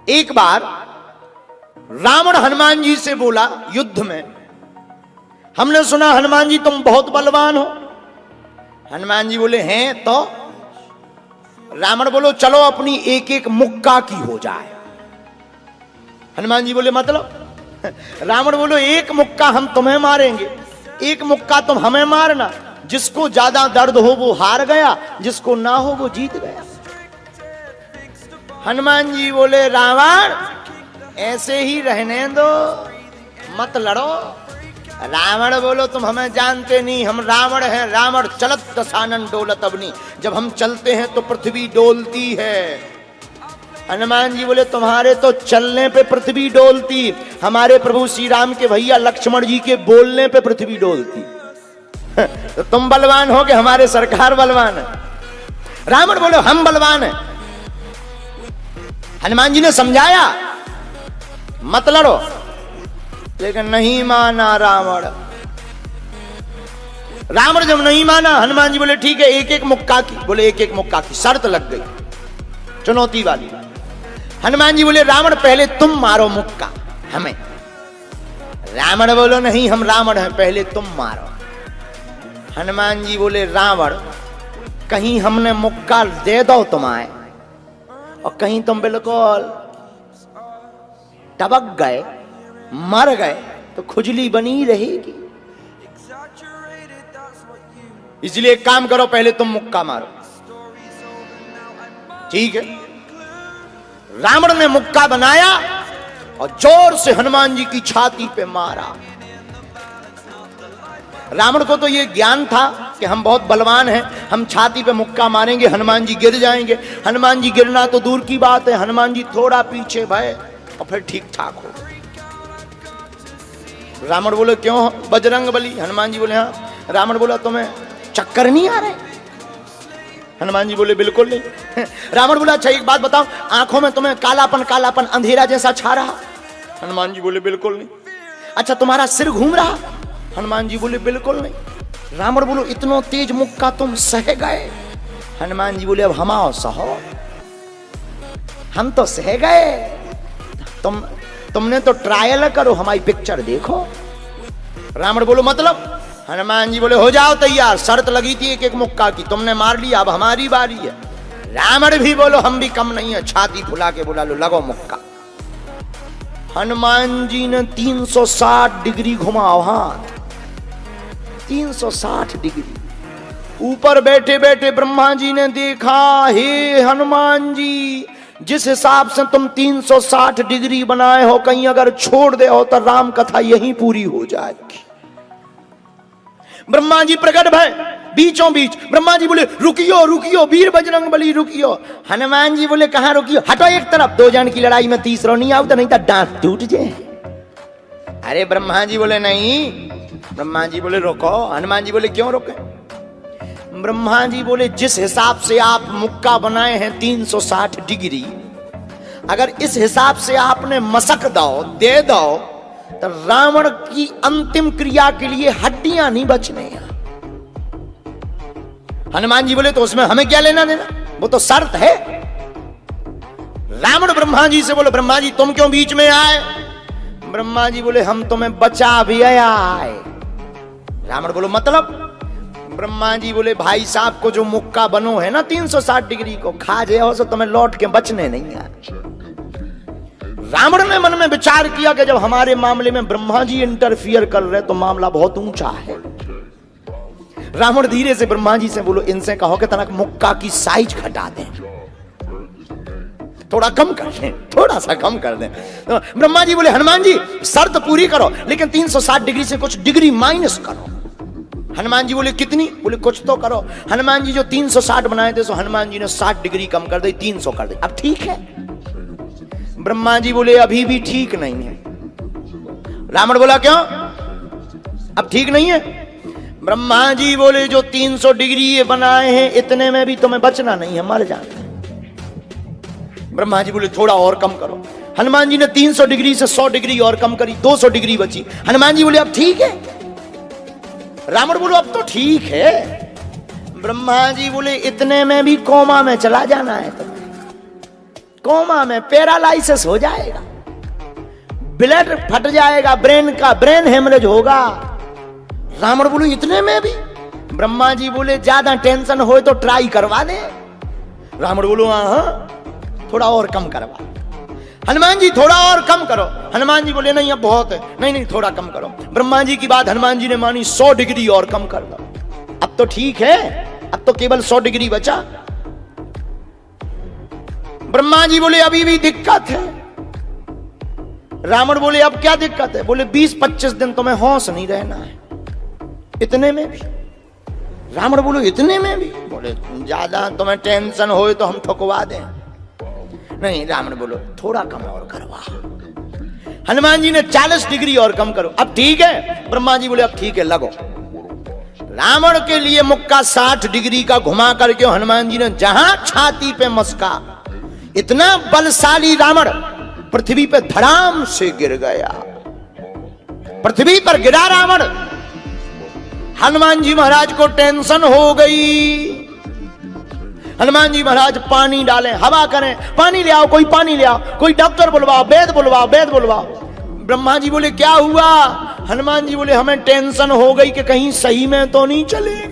एक बार रावण हनुमान जी से बोला युद्ध में, हमने सुना हनुमान जी तुम बहुत बलवान हो। हनुमान जी बोले हैं तो? रावण बोलो चलो अपनी एक एक मुक्का की हो जाए। हनुमान जी बोले मतलब? रावण बोलो एक मुक्का हम तुम्हें मारेंगे, एक मुक्का तुम हमें मारना। जिसको ज्यादा दर्द हो वो हार गया, जिसको ना हो वो जीत गया। हनुमान जी बोले रावण ऐसे ही रहने दो, मत लड़ो। रावण बोलो तुम हमें जानते नहीं, हम रावण हैं। रावण चलत दशानन डोलत अवनी, जब हम चलते हैं तो पृथ्वी डोलती है। हनुमान जी बोले तुम्हारे तो चलने पे पृथ्वी डोलती, हमारे प्रभु श्री राम के भैया लक्ष्मण जी के बोलने पे पृथ्वी डोलती। तो तुम बलवान हो कि हमारे सरकार बलवान है? रावण बोले हम बलवान हैं। हनुमान जी ने समझाया मत लड़ो, लेकिन नहीं माना रावण। रावण जब नहीं माना, हनुमान जी बोले ठीक है एक एक मुक्का की। बोले एक एक मुक्का की, शर्त लग गई चुनौती वाली। हनुमान जी बोले रावण पहले तुम मारो मुक्का हमें। रावण बोलो नहीं हम रावण हैं, पहले तुम मारो। हनुमान जी बोले रावण कहीं हमने मुक्का दे दो तुम्हें और कहीं तुम बिल्कुल टबक गए, मर गए, तो खुजली बनी रहेगी। इसलिए एक काम करो, पहले तुम मुक्का मारो। ठीक है। रावण ने मुक्का बनाया और जोर से हनुमान जी की छाती पे मारा। रावण को तो यह ज्ञान था कि हम बहुत बलवान हैं, हम छाती पे मुक्का मारेंगे हनुमान जी गिर जाएंगे। हनुमान जी गिरना तो दूर की बात है, हनुमान जी थोड़ा पीछे भय और फिर ठीक ठाक हो। रावण बोले क्यों बजरंग बली? हनुमान जी बोले हाँ। रावण बोला तुम्हें चक्कर नहीं आ रहे? हनुमान जी बोले बिल्कुल नहीं। रावण बोला अच्छा एक बात बताओ, आंखों में तुम्हें कालापन कालापन अंधेरा जैसा छा रहा? हनुमान जी बोले बिल्कुल नहीं। अच्छा तुम्हारा सिर घूम रहा? हनुमान जी बोले बिल्कुल नहीं। रावण बोलो इतना तेज मुक्का तुम सह गए? हनुमान जी बोले अब हम आओ सहो, हम तो सह गए, तुमने तो ट्रायल करो, हमारी पिक्चर देखो। रावण बोलो मतलब? हनुमान जी बोले हो जाओ तैयार, शर्त लगी थी एक एक मुक्का की, तुमने मार लिया, अब हमारी बारी है। रावण भी बोलो हम भी कम नहीं है, छाती फुला के बोला लो लगो मुक्का। हनुमान जी ने 360 डिग्री घुमाओ हाथ, 360 डिग्री। ऊपर बैठे बैठे ब्रह्मा जी ने देखा, हे हनुमान जी जिस हिसाब से तुम 360 डिग्री बनाए हो, कहीं अगर छोड़ दे हो तो राम कथा यहीं पूरी हो जाएगी। ब्रह्मा जी प्रकट भय बीचों बीच। ब्रह्मा जी बोले रुकियो रुकियो वीर बजरंग बली रुकियो। हनुमान जी बोले कहां रुकियो? हटो एक तरफ, दो जन की लड़ाई में तीसरा नहीं आओ तो नहीं तो दांत टूट जाए। अरे ब्रह्मा जी बोले नहीं। ब्रह्मा जी बोले रुको। हनुमान जी बोले क्यों रुके? ब्रह्मा जी बोले जिस हिसाब से आप मुक्का बनाए हैं 360 डिग्री, अगर इस हिसाब से आपने मसक दो दे दो तो रावण की अंतिम क्रिया के लिए हड्डियां नहीं बचने हैं। हनुमान जी बोले तो उसमें हमें क्या लेना देना, वो तो शर्त है। रावण ब्रह्मा जी से बोले ब्रह्मा जी तुम क्यों बीच में आए? ब्रह्मा जी बोले हम तुम्हें बचा भी आए। रावण बोलो मतलब? ब्रह्मा जी बोले भाई साहब को जो मुक्का बनो है ना 360 डिग्री को, खा जाओ तो तुम्हें लौट के बचने नहीं आए। रावण ने मन में विचार किया कि जब हमारे मामले में ब्रह्मा जी इंटरफियर कर रहे तो मामला बहुत ऊंचा है। रावण धीरे से ब्रह्मा जी से बोलो इनसे कहो कि तनक मुक्का की साइज घटा दें, थोड़ा कम कर दें, थोड़ा सा कम कर दें। तो ब्रह्मा जी बोले हनुमान जी शर्त पूरी करो, लेकिन 360 डिग्री से कुछ डिग्री माइनस करो। हनुमान जी बोले कितनी? बोले कुछ तो करो। हनुमान जी जो 360 बनाए थे सो हनुमान जी ने 60 डिग्री कम कर दी, 300 कर दी। अब ठीक है? ब्रह्मा जी बोले अभी भी ठीक नहीं है। रावण बोला क्यों अब ठीक नहीं है? ब्रह्मा जी बोले जो 300 डिग्री ये बनाए हैं इतने में भी तुम्हें बचना नहीं है, मर जाना। ब्रह्मा जी बोले थोड़ा और कम करो। हनुमान जी ने 300 डिग्री से 100 डिग्री और कम करी, 200 डिग्री बची। हनुमान जी बोले अब ठीक है? रावण बोलो अब तो ठीक है। ब्रह्मा जी बोले इतने में भी कोमा में चला जाना है तुम्हें। कोमा में, पैरालाइसिस हो जाएगा, ब्लड फट जाएगा, ब्रेन हेमरेज होगा। रावण बोले इतने में भी? ब्रह्मा जी बोले ज्यादा टेंशन हो तो ट्राई करवा दे। रावण बोलो हाँ, थोड़ा और कम करवा। हनुमान जी थोड़ा और कम करो। हनुमान जी बोले नहीं अब बहुत है, नहीं थोड़ा कम करो। ब्रह्मा जी की बात हनुमान जी ने मानी, 100 डिग्री और कम कर दो। अब तो ठीक है, अब तो केवल 100 डिग्री बचा। ब्रह्मा जी बोले अभी भी दिक्कत है। रावण बोले अब क्या दिक्कत है? बोले 20-25 दिन तुम्हें होश नहीं रहना है। इतने में भी? रावण बोले इतने में भी? बोले ज्यादा तुम्हें टेंशन हो तो हम ठुकवा दें। नहीं, रावण बोलो थोड़ा कम और करवा। हनुमान जी ने 40 डिग्री और कम करो। अब ठीक है? ब्रह्मा जी बोले अब ठीक है, लगो। रावण के लिए मुक्का 60 डिग्री का घुमा करके हनुमान जी ने जहां छाती पे मस्का, इतना बलशाली रावण पृथ्वी पे धड़ाम से गिर गया। पृथ्वी पर गिरा रावण। हनुमान जी महाराज को टेंशन हो गई। हनुमान जी महाराज पानी डालें, हवा करें, पानी ले आओ, कोई पानी ले आओ, कोई डॉक्टर बुलवाओ, वैद बुलवाओ। ब्रह्मा जी बोले क्या हुआ? हनुमान जी बोले हमें टेंशन हो गई कि कहीं सही में तो नहीं चलेगा।